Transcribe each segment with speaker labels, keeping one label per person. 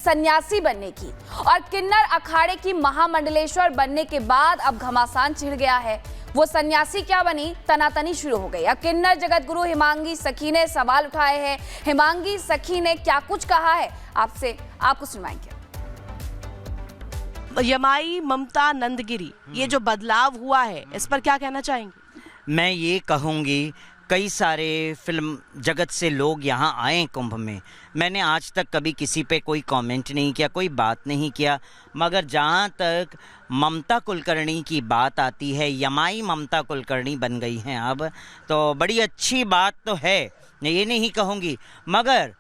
Speaker 1: सन्यासी बनने की और किन्नर अखाड़े की महामंडलेश्वर बनने के बाद अब घमासान छिड़ गया है। वो सन्यासी क्या बनी, तनातनी शुरू हो गई। अब किन्नर जगत गुरु हिमांगी सखी ने सवाल उठाए हैं। हिमांगी सखी ने क्या कुछ कहा है, आपको सुनवाएंगे।
Speaker 2: यमाई ममता नंदगिरी, ये जो बदलाव हुआ है इस पर क्या कहना चाहेंगे?
Speaker 3: मैं ये कहूँगी, कई सारे फिल्म जगत से लोग यहाँ आए कुंभ में, मैंने आज तक कभी किसी पे कोई कमेंट नहीं किया, कोई बात नहीं किया, मगर जहाँ तक ममता कुलकर्णी की बात आती है, यमाई ममता कुलकर्णी बन गई हैं अब, तो बड़ी अच्छी बात तो है, ये नहीं कहूँगी, मगर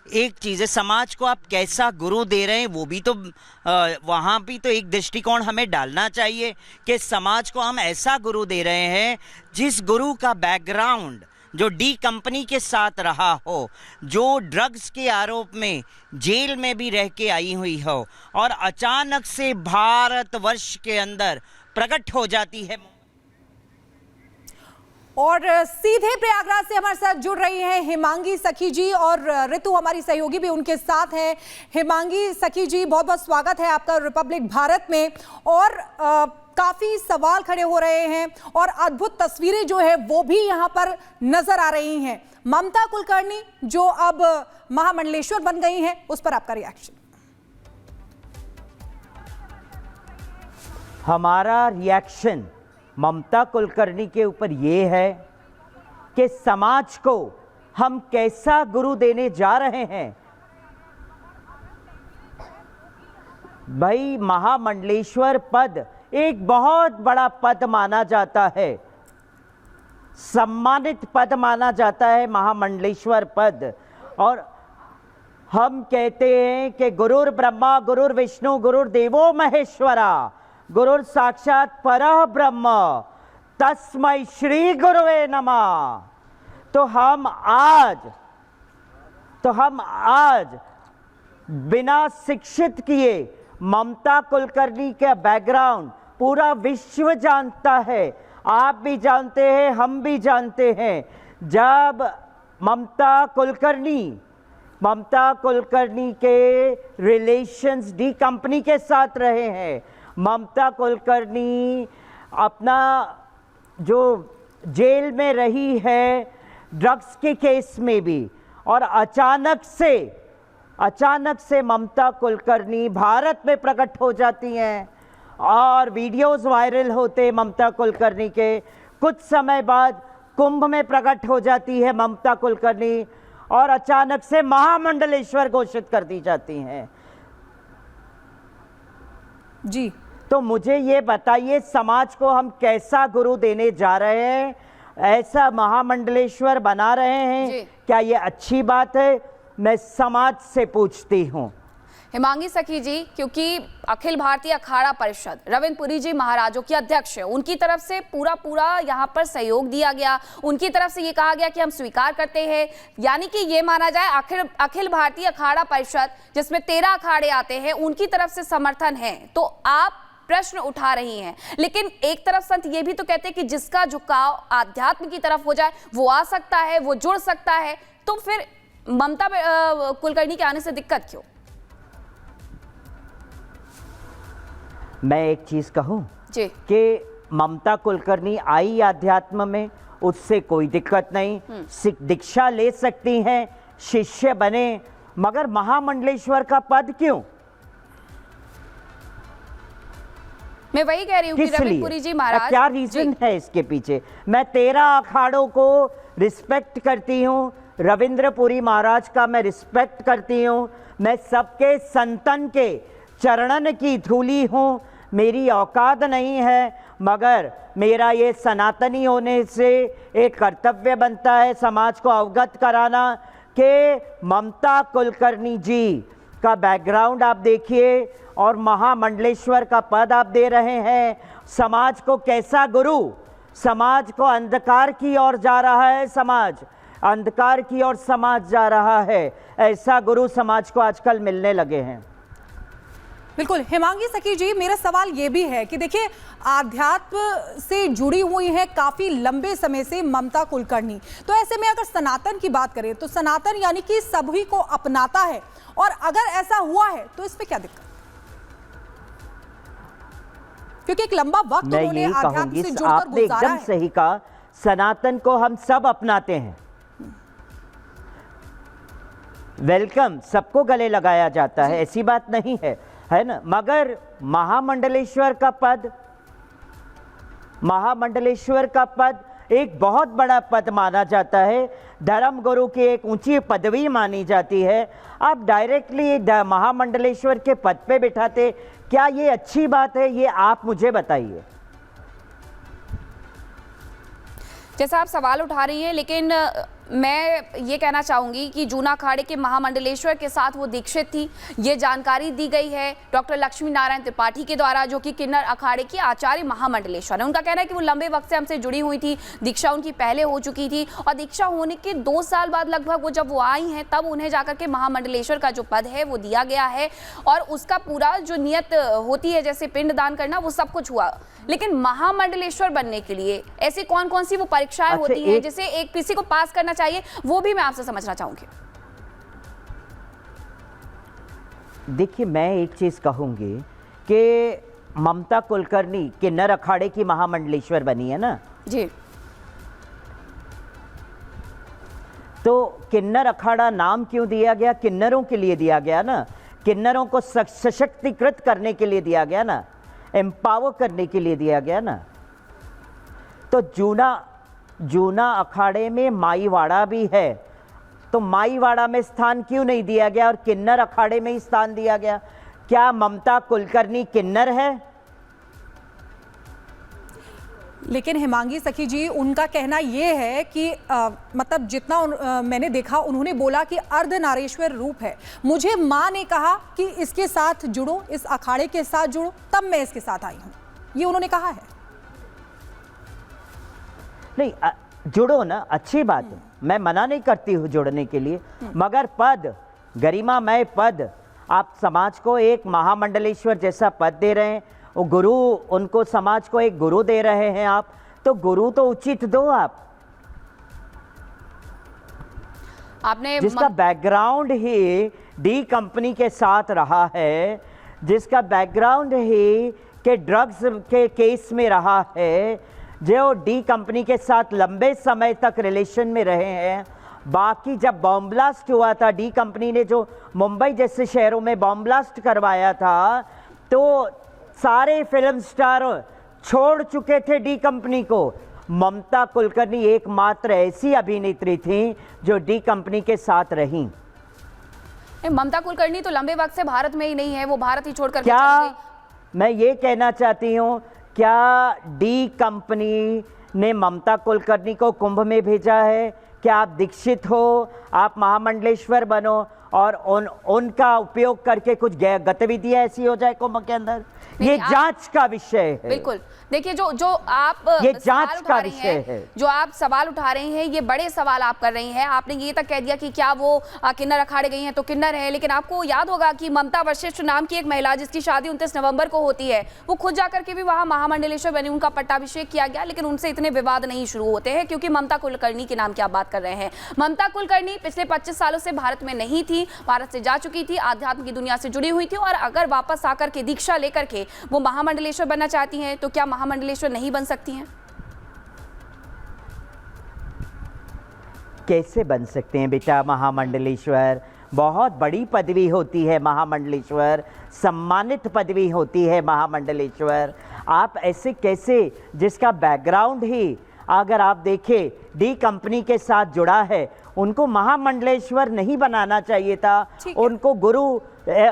Speaker 3: एक चीज़ है, समाज को आप कैसा गुरु दे रहे हैं वो भी तो वहाँ भी तो एक दृष्टिकोण हमें डालना चाहिए कि समाज को हम ऐसा गुरु दे रहे हैं जिस गुरु का बैकग्राउंड जो डी कंपनी के साथ रहा हो, जो ड्रग्स के आरोप में जेल में भी रह के आई हुई हो और अचानक से भारतवर्ष के अंदर प्रकट हो जाती है।
Speaker 4: और सीधे प्रयागराज से हमारे साथ जुड़ रही हैं हिमांगी सखी जी और ऋतु हमारी सहयोगी भी उनके साथ हैं। हिमांगी सखी जी, बहुत बहुत स्वागत है आपका रिपब्लिक भारत में। और काफी सवाल खड़े हो रहे हैं और अद्भुत तस्वीरें जो है वो भी यहाँ पर नजर आ रही हैं। ममता कुलकर्णी जो अब महामंडलेश्वर बन गई हैं, उस पर आपका रिएक्शन?
Speaker 5: हमारा रिएक्शन ममता कुलकर्णी के ऊपर ये है कि समाज को हम कैसा गुरु देने जा रहे हैं। भाई, महामंडलेश्वर पद एक बहुत बड़ा पद माना जाता है, सम्मानित पद माना जाता है महामंडलेश्वर पद। और हम कहते हैं कि गुरुर ब्रह्मा गुरुर विष्णु गुरुर देवो महेश्वरा गुरुर साक्षात परः ब्रह्म तस्मै श्री गुरुवे नमः। तो हम आज बिना शिक्षित किए ममता कुलकर्णी का बैकग्राउंड पूरा विश्व जानता है, आप भी जानते हैं, हम भी जानते हैं। जब ममता कुलकर्णी के रिलेशंस डी कंपनी के साथ रहे हैं, ममता कुलकर्णी अपना जो जेल में रही है ड्रग्स के केस में भी, और अचानक से ममता कुलकर्णी भारत में प्रकट हो जाती हैं और वीडियोस वायरल होते ममता कुलकर्णी के। कुछ समय बाद कुंभ में प्रकट हो जाती है ममता कुलकर्णी और अचानक से महामंडलेश्वर घोषित कर दी जाती हैं।
Speaker 4: जी,
Speaker 5: तो मुझे ये बताइए, समाज को हम कैसा गुरु देने जा रहे हैं? ऐसा महामंडलेश्वर बना रहे हैं, क्या ये अच्छी बात है? मैं समाज से पूछती हूँ।
Speaker 1: हिमांगी सखी जी, क्योंकि अखिल भारतीय अखाड़ा परिषद रविंद्र पुरी जी महाराजों की अध्यक्ष है, उनकी तरफ से पूरा यहाँ पर सहयोग दिया गया, उनकी तरफ से ये कहा गया कि हम स्वीकार करते हैं, यानी कि ये माना जाए अखिल भारतीय अखाड़ा परिषद जिसमें 13 अखाड़े आते हैं, उनकी तरफ से समर्थन है। तो आप प्रश्न उठा रही हैं, लेकिन एक तरफ संत ये भी तो कहते हैं कि जिसका झुकाव आध्यात्म की तरफ हो जाए वो आ सकता है, वो जुड़ सकता है, तो फिर ममता कुलकर्णी के आने से दिक्कत क्यों?
Speaker 5: मैं एक चीज कहूं
Speaker 1: जी
Speaker 5: कि ममता कुलकर्णी आई आध्यात्म में, उससे कोई दिक्कत नहीं, दीक्षा ले सकती हैं, शिष्य बने, मगर महामंडलेश्वर का पद क्यों?
Speaker 1: मैं वही कह रही हूँ कि रविंद्र पुरी जी महाराज,
Speaker 5: क्या रीजन है इसके पीछे? मैं 13 अखाड़ों को रिस्पेक्ट करती हूँ, रविंद्र पुरी महाराज का मैं रिस्पेक्ट करती हूँ, मैं सबके संतन के चरणन की धूली हूँ, मेरी औकात नहीं है, मगर मेरा ये सनातनी होने से एक कर्तव्य बनता है समाज को अवगत कराना कि ममता कुलकर्णी जी का बैकग्राउंड आप देखिए और महामंडलेश्वर का पद आप दे रहे हैं। समाज को कैसा गुरु? समाज को अंधकार की ओर जा रहा है, समाज अंधकार की ओर समाज जा रहा है, ऐसा गुरु समाज को आजकल मिलने लगे हैं।
Speaker 4: बिल्कुल हिमांगी सखी जी, मेरा सवाल ये भी है कि देखिए आध्यात्म से जुड़ी हुई है काफी लंबे समय से ममता कुलकर्णी, तो ऐसे में अगर सनातन की बात करें तो सनातन यानी कि सभी को अपनाता है, और अगर ऐसा हुआ है तो इसमें क्या दिक्कत? क्योंकि एक लंबा वक्त
Speaker 5: मैं
Speaker 4: उन्होंने
Speaker 5: यही
Speaker 4: आध्यात्म
Speaker 5: कहूंगी,
Speaker 4: से जुड़कर
Speaker 5: आपने
Speaker 4: गुजारा
Speaker 5: एकदम
Speaker 4: है।
Speaker 5: सही कहा, सनातन को हम सब अपनाते हैं, वेलकम, सबको गले लगाया जाता है, ऐसी बात नहीं है ना। मगर महामंडलेश्वर का पद एक बहुत बड़ा पद माना जाता है, धर्म गुरु की एक ऊंची पदवी मानी जाती है। आप डायरेक्टली महामंडलेश्वर के पद पे बिठाते, क्या ये अच्छी बात है? ये आप मुझे बताइए।
Speaker 1: जैसा आप सवाल उठा रही हैं, लेकिन मैं ये कहना चाहूंगी कि जूना अखाड़े के महामंडलेश्वर के साथ वो दीक्षित थी। ये जानकारी दी गई है डॉक्टर लक्ष्मी नारायण त्रिपाठी के द्वारा, जो कि किन्नर अखाड़े की आचार्य महामंडलेश्वर है। उनका कहना है कि वो लंबे वक्त से हमसे जुड़ी हुई थी, दीक्षा उनकी पहले हो चुकी थी, और दीक्षा होने के 2 साल बाद लगभग वो जब वो आई हैं तब उन्हें जाकर के महामंडलेश्वर का जो पद है वो दिया गया है, और उसका पूरा जो नियत होती है जैसे पिंड दान करना, वो सब कुछ हुआ। लेकिन महामंडलेश्वर बनने के लिए ऐसी कौन कौन सी वो परीक्षाएं होती हैं जिसे एक किसी को पास करना चाहिए, वो भी मैं आपसे समझना चाहूंगी।
Speaker 5: देखिए, मैं एक चीज कहूंगी कि ममता कुलकर्णी किन्नर अखाड़े की महामंडलेश्वर बनी है ना
Speaker 1: जी,
Speaker 5: तो किन्नर अखाड़ा नाम क्यों दिया गया? किन्नरों के लिए दिया गया ना, किन्नरों को सशक्तिकृत करने के लिए दिया गया ना, एम्पावर करने के लिए दिया गया ना। तो जूना अखाड़े में माईवाड़ा भी है, तो माईवाड़ा में स्थान क्यों नहीं दिया गया और किन्नर अखाड़े में ही स्थान दिया गया? क्या ममता कुलकर्णी किन्नर है?
Speaker 4: लेकिन हिमांगी सखी जी, उनका कहना ये है कि मतलब जितना मैंने देखा, उन्होंने बोला कि अर्धनारीश्वर रूप है। मुझे माँ ने कहा कि इसके साथ जुड़ो, इस अखाड़े के साथ जुड़ो, तब मैं इसके साथ आई हूँ, ये उन्होंने कहा है।
Speaker 5: नहीं, जुड़ो ना, अच्छी बात है, मैं मना नहीं करती हूँ जुड़ने के लिए, मगर पद, गरिमामय पद, आप समाज को एक महामंडलेश्वर जैसा पद दे रहे हैं, वो गुरु, उनको समाज को एक गुरु दे रहे हैं आप, तो गुरु तो उचित दो आप,
Speaker 1: आपने
Speaker 5: जिसका बैकग्राउंड ही डी कंपनी के साथ रहा है, जिसका बैकग्राउंड ही के ड्रग्स के केस में रहा है, जो डी कंपनी के साथ लंबे समय तक रिलेशन में रहे हैं। बाकी जब बॉम्ब ब्लास्ट हुआ था, डी कंपनी ने जो मुंबई जैसे शहरों में बॉम्ब ब्लास्ट करवाया था, तो सारे फिल्म स्टार छोड़ चुके थे डी कंपनी को। ममता कुलकर्णी एकमात्र ऐसी अभिनेत्री थी जो डी कंपनी के साथ रहीं।
Speaker 1: ममता कुलकर्णी तो लंबे वक्त से भारत में ही नहीं है, वो भारत ही छोड़कर
Speaker 5: क्या
Speaker 1: चली गई।
Speaker 5: मैं ये कहना चाहती हूँ, क्या डी कंपनी ने ममता कुलकर्णी को कुंभ में भेजा है? क्या आप दीक्षित हो, आप महामंडलेश्वर बनो और उनका उपयोग करके कुछ गतिविधियां ऐसी हो जाए कुंभ के अंदर? ये जांच का विषय है।
Speaker 1: बिल्कुल, देखिए जो आप
Speaker 5: ये
Speaker 1: सवाल
Speaker 5: जांच
Speaker 1: उठा
Speaker 5: का
Speaker 1: रही
Speaker 5: विषय
Speaker 1: हैं,
Speaker 5: है।
Speaker 1: जो आप सवाल उठा रहे हैं, ये बड़े सवाल आप कर रही हैं। आपने ये तक कह दिया कि क्या वो किन्नर अखाड़े गई हैं तो किन्नर है, लेकिन आपको याद होगा कि ममता वशिष्ठ नाम की एक महिला जिसकी शादी 29 नवंबर को होती है, वो खुद जाकर के भी वहां महामंडलेश्वर बनी, उनका पट्टाभिषेक किया गया, लेकिन उनसे इतने विवाद नहीं शुरू होते हैं क्योंकि ममता कुलकर्णी के नाम की आप बात कर रहे हैं। ममता कुलकर्णी पिछले 25 सालों से भारत में नहीं थी, भारत से जा चुकी थी, आध्यात्म की दुनिया से जुड़ी हुई थी, और अगर वापस आकर के दीक्षा लेकर के वो महामंडलेश्वर बनना चाहती हैं तो क्या महामंडलेश्वर नहीं बन सकती हैं?
Speaker 5: कैसे बन सकते हैं बेटा महामंडलेश्वर? बहुत बड़ी पदवी होती है महामंडलेश्वर, सम्मानित पदवी होती है महामंडलेश्वर। आप ऐसे कैसे, जिसका बैकग्राउंड ही अगर आप देखें डी कंपनी के साथ जुड़ा है, उनको महामंडलेश्वर नहीं बनाना चाहिए था। उनको गुरु,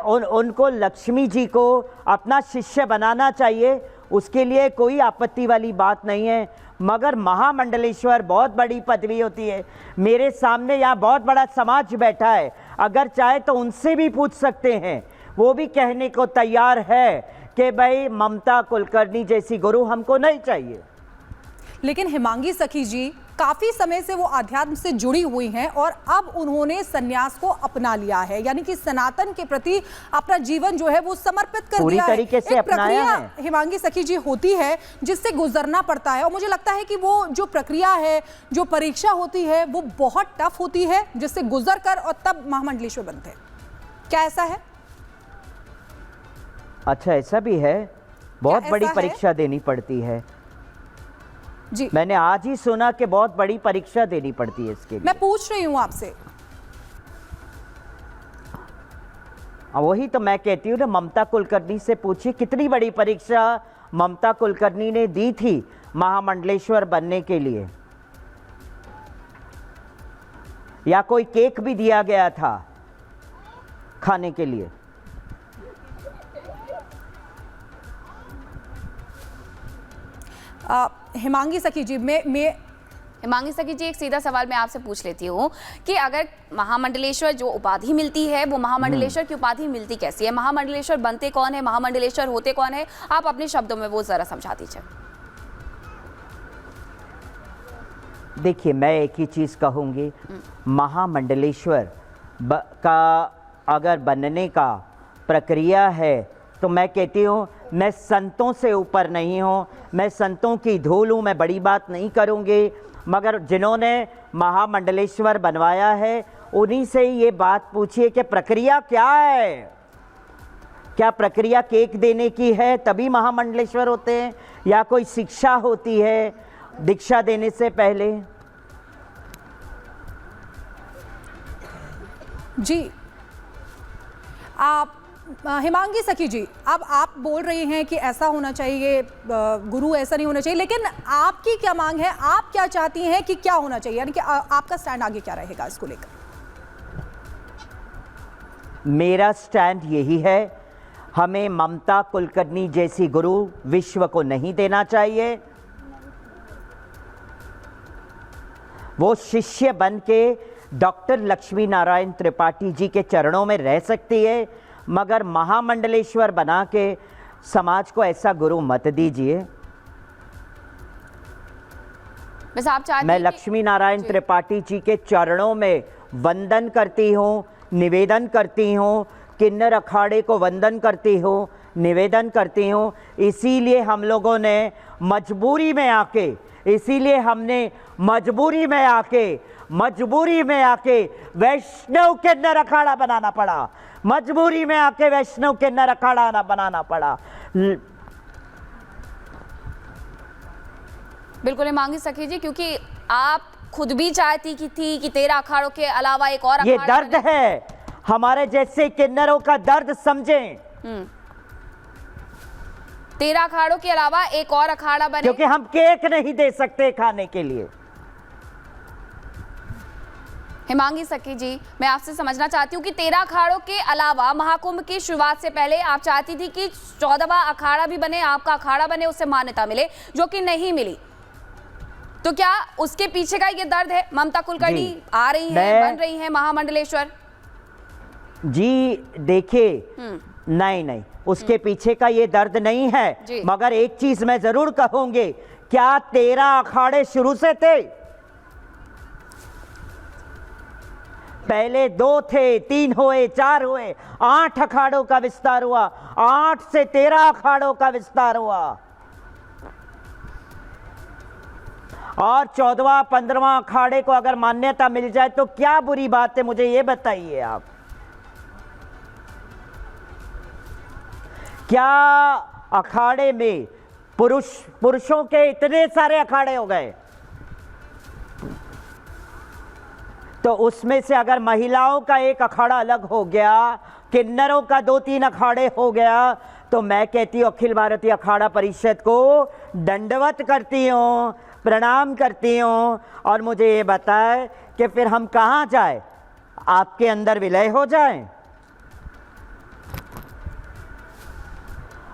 Speaker 5: उनको लक्ष्मी जी को अपना शिष्य बनाना चाहिए, उसके लिए कोई आपत्ति वाली बात नहीं है। मगर महामंडलेश्वर बहुत बड़ी पदवी होती है। मेरे सामने यहाँ बहुत बड़ा समाज बैठा है, अगर चाहे तो उनसे भी पूछ सकते हैं, वो भी कहने को तैयार है कि भाई ममता कुलकर्णी जैसी गुरु हमको नहीं चाहिए।
Speaker 4: लेकिन हिमांगी सखी जी, काफी समय से वो अध्यात्म से जुड़ी हुई हैं और अब उन्होंने सन्यास को अपना लिया है, यानी कि सनातन के प्रति अपना जीवन जो है वो समर्पित कर
Speaker 5: पूरी
Speaker 4: दिया है।
Speaker 5: तरीके से
Speaker 4: एक
Speaker 5: अपनाया
Speaker 4: प्रक्रिया
Speaker 5: है।
Speaker 4: हिमांगी सखी जी होती है जिससे गुजरना पड़ता है और मुझे लगता है कि वो जो प्रक्रिया है, जो परीक्षा होती है वो बहुत टफ होती है, जिससे गुजर कर और तब महामंडलेश्वर बनते हैं। क्या ऐसा है?
Speaker 5: अच्छा, ऐसा भी है, बहुत
Speaker 4: क्या
Speaker 5: बड़ी
Speaker 4: ऐसा है?
Speaker 5: परीक्षा देनी पड़ती है।
Speaker 4: जी,
Speaker 5: मैंने आज ही सुना कि बहुत बड़ी परीक्षा देनी पड़ती है इसके लिए।
Speaker 4: मैं पूछ रही हूं आपसे।
Speaker 5: वही तो मैं कहती हूँ ना, ममता कुलकर्णी से पूछिए कितनी बड़ी परीक्षा ममता कुलकर्णी ने दी थी महामंडलेश्वर बनने के लिए। या कोई केक भी दिया गया था खाने के लिए।
Speaker 4: हिमांगी सखी जी, मैं
Speaker 1: हिमांगी सखी जी, एक सीधा सवाल मैं आपसे पूछ लेती हूँ कि अगर महामंडलेश्वर जो उपाधि मिलती है वो महामंडलेश्वर की उपाधि मिलती कैसी है? महामंडलेश्वर बनते कौन है? महामंडलेश्वर होते कौन है? आप अपने शब्दों में वो जरा समझा दीजिए।
Speaker 5: देखिए, मैं एक ही चीज़ कहूँगी, महामंडलेश्वर का अगर बनने का प्रक्रिया है तो मैं कहती हूँ मैं संतों से ऊपर नहीं हूँ, मैं संतों की धूल हूँ, मैं बड़ी बात नहीं करूँगी, मगर जिन्होंने महामंडलेश्वर बनवाया है उन्हीं से ही ये बात पूछिए कि प्रक्रिया क्या है। क्या प्रक्रिया केक देने की है तभी महामंडलेश्वर होते हैं, या कोई शिक्षा होती है दीक्षा देने से पहले?
Speaker 4: जी, आप हिमांगी सखी जी, अब आप बोल रही हैं कि ऐसा होना चाहिए, गुरु ऐसा नहीं होना चाहिए, लेकिन आपकी क्या मांग है? आप क्या चाहती हैं कि क्या होना चाहिए, यानी कि आपका स्टैंड आगे क्या रहेगा इसको लेकर?
Speaker 5: मेरा स्टैंड यही है, हमें ममता कुलकर्णी जैसी गुरु विश्व को नहीं देना चाहिए। वो शिष्य बन के डॉक्टर लक्ष्मी नारायण त्रिपाठी जी के चरणों में रह सकती है, मगर महामंडलेश्वर बना के समाज को ऐसा गुरु मत दीजिए।
Speaker 1: बस आप चाहते
Speaker 5: मैं
Speaker 1: हैं कि-
Speaker 5: लक्ष्मी नारायण त्रिपाठी जी के चरणों में वंदन करती हूँ, निवेदन करती हूँ, किन्नर अखाड़े को वंदन करती हूँ, निवेदन करती हूँ। इसीलिए हम लोगों ने मजबूरी में आके, इसीलिए हमने मजबूरी में आके वैष्णव किन्नर अखाड़ा बनाना पड़ा, मजबूरी में आके वैष्णव किन्नर अखाड़ा बनाना पड़ा।
Speaker 1: बिल्कुल हिमांगी सखी जी, क्योंकि आप खुद भी चाहती की थी कि 13 अखाड़ों के अलावा एक और
Speaker 5: ये
Speaker 1: अखाड़ा
Speaker 5: दर्द है, हमारे जैसे किन्नरों का दर्द समझें।
Speaker 1: 13 अखाड़ों के अलावा एक और अखाड़ा बने।
Speaker 5: क्योंकि हम केक नहीं दे सकते खाने के लिए।
Speaker 1: हिमांगी सखी जी, मैं आपसे समझना चाहती हूँ कि 13 अखाड़ों के अलावा महाकुंभ की शुरुआत से पहले आप चाहती थी कि 14वां अखाड़ा भी बने, आपका अखाड़ा बने, उससे मान्यता मिले, जो कि नहीं मिली। तो क्या उसके पीछे का ये दर्द है? ममता कुलकर्णी आ रही है, बन रही है महामंडलेश्वर।
Speaker 5: जी देखिए, नहीं, उसके पीछे का ये दर्द नहीं है, मगर एक चीज मैं जरूर कहूंगी, क्या 13 अखाड़े शुरू से थे? पहले 2 थे, 3 हुए, 4 हुए, 8 अखाड़ों का विस्तार हुआ, 8 से 13 अखाड़ों का विस्तार हुआ, और 14वां 15वां अखाड़े को अगर मान्यता मिल जाए तो क्या बुरी बात है, मुझे ये बताइए आप। क्या अखाड़े में पुरुषों के इतने सारे अखाड़े हो गए, तो उसमें से अगर महिलाओं का एक अखाड़ा अलग हो गया, किन्नरों का 2-3 अखाड़े हो गया, तो मैं कहती हूँ अखिल भारतीय अखाड़ा परिषद को दंडवत करती हूँ, प्रणाम करती हूँ। और मुझे ये बताए कि फिर हम कहाँ जाए, आपके अंदर विलय हो जाए?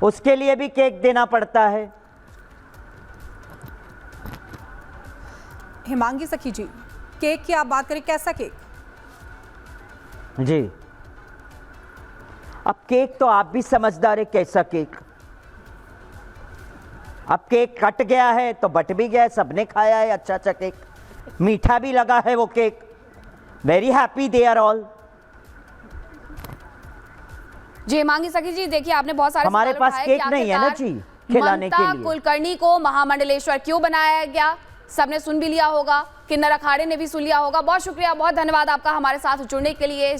Speaker 5: उसके लिए भी केक देना पड़ता है।
Speaker 4: हिमांगी सखी जी, केक की आप बात करें, कैसा केक?
Speaker 5: जी, अब केक तो आप भी समझदार है, कैसा केक? अब केक कट गया है तो बट भी गया है, सबने खाया है अच्छा अच्छा केक, मीठा भी लगा है वो cake. Very happy they are all.
Speaker 1: जी हिमांगी सखी जी, देखिए आपने बहुत सारे
Speaker 5: हमारे
Speaker 1: सवाल
Speaker 5: पास
Speaker 1: उठाए
Speaker 5: केक
Speaker 1: कि
Speaker 5: नहीं है ना
Speaker 1: आखिरकार
Speaker 5: जी खिलाने के
Speaker 1: ममता
Speaker 5: लिए।
Speaker 1: कुलकर्णी को महामंडलेश्वर क्यों बनाया गया, सबने सुन भी लिया होगा, किन्नर अखाड़े ने भी सुन लिया होगा। बहुत शुक्रिया, बहुत धन्यवाद आपका हमारे साथ जुड़ने के लिए।